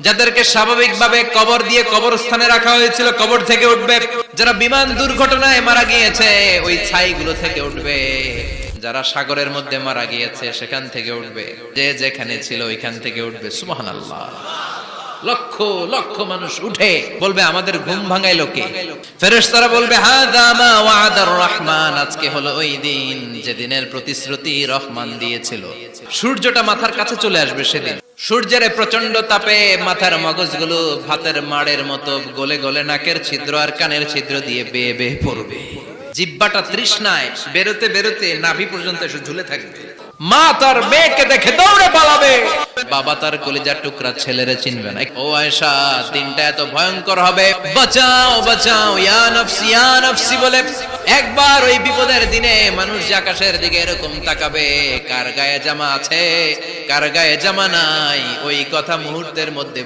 যাদেরকে স্বাভাবিকভাবে কবর দিয়ে কবরস্থানে রাখা হয়েছিল কবর থেকে উঠবে, যারা বিমান দুর্ঘটনায় মারা গিয়েছে ওই ছাইগুলো থেকে উঠবে, যারা সাগরের মধ্যে মারা গিয়েছে সেখান থেকে উঠবে, যে যেখানে ছিল ওইখান থেকে উঠবে। সুবহানাল্লাহ। লক্ষ লক্ষ মানুষ উঠে বলবে আমাদের ঘুম ভাঙাইলো কে? ফেরেশতারা বলবে হাযা মা ওয়া'দার রহমান, আজকে হলো ওই দিন যেদিনের প্রতিশ্রুতি রহমান দিয়েছিল। সূর্যটা মাথার কাছে চলে আসবে সেদিন। সূর্যের প্রচন্ড তাপে মাথার মগজগুলো ভাতের মাড়ের মতো গলে গলে নাকের ছিদ্র আর কানের ছিদ্র দিয়ে বেয়ে বেয়ে পড়বে। জিহ্বাটা তৃষ্ণায় বেরোতে বেরোতে নাভি পর্যন্ত এসে ঝুলে থাকবে। মা তার মেয়েকে দেখে দৌড়ে পালাবে, বাবা তার কলিজার টুকরা ছেলেরে চিনবে না। ও আয়েশা, দিনটা এত ভয়ঙ্কর হবে, বাঁচাও বাঁচাও ইয়া নফসি ইয়া নফসি বলে একবার ওই বিপদের দিনে মানুষ যে আকাশের দিকে এরকম তাকাবে, কার গায়ে জামা আছে কার গায়ে জামা নাই, ওই কথা মুহূর্তের মধ্যে